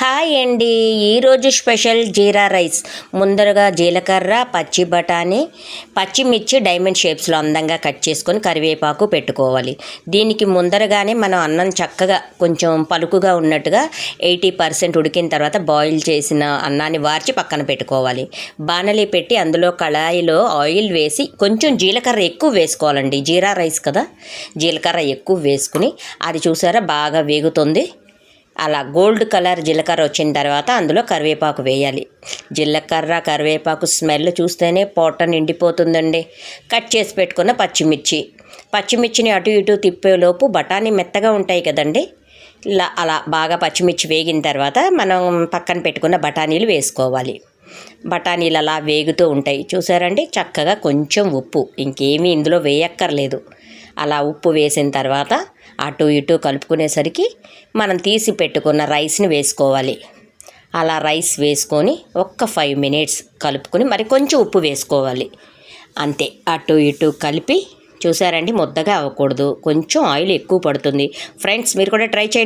Hi అండి. ఈరోజు special జీరా rice. ముందరగా జీలకర్ర, పచ్చి బఠానీ, పచ్చిమిర్చి డైమండ్ షేప్స్లో అందంగా కట్ చేసుకొని కరివేపాకు పెట్టుకోవాలి. దీనికి ముందరగానే మనం అన్నం చక్కగా కొంచెం పలుకుగా ఉన్నట్టుగా 80% ఉడికిన తర్వాత బాయిల్ చేసిన అన్నాన్ని వార్చి పక్కన పెట్టుకోవాలి. బాణలి పెట్టి అందులో కళాయిలో ఆయిల్ వేసి కొంచెం జీలకర్ర ఎక్కువ వేసుకోవాలండి. జీరా రైస్ కదా, జీలకర్ర ఎక్కువ వేసుకుని అది చూసారా బాగా వేగుతుంది. అలా గోల్డ్ కలర్ జీలకర్ర వచ్చిన తర్వాత అందులో కరివేపాకు వేయాలి. జీలకర్ర కరివేపాకు స్మెల్ చూస్తేనే పొట్ట నిండిపోతుందండి. కట్ చేసి పెట్టుకున్న పచ్చిమిర్చిని అటు ఇటు తిప్పేలోపు బఠానీ మెత్తగా ఉంటాయి కదండి. అలా బాగా పచ్చిమిర్చి వేగిన తర్వాత మనం పక్కన పెట్టుకున్న బఠానీలు వేసుకోవాలి. బఠానీలు అలా వేగుతూ ఉంటాయి చూసారండి. చక్కగా కొంచెం ఉప్పు, ఇంకేమీ ఇందులో వేయక్కర్లేదు. అలా ఉప్పు వేసిన తర్వాత అటు ఇటు కలుపుకునేసరికి మనం తీసి పెట్టుకున్న రైస్ని వేసుకోవాలి. అలా రైస్ వేసుకొని ఒక్క 5 minutes కలుపుకొని మరి కొంచెం ఉప్పు వేసుకోవాలి. అంతే, అటు ఇటు కలిపి చూసారండి. ముద్దగా అవ్వకూడదు, కొంచెం ఆయిల్ ఎక్కువ పడుతుంది. ఫ్రెండ్స్, మీరు కూడా ట్రై చేయండి.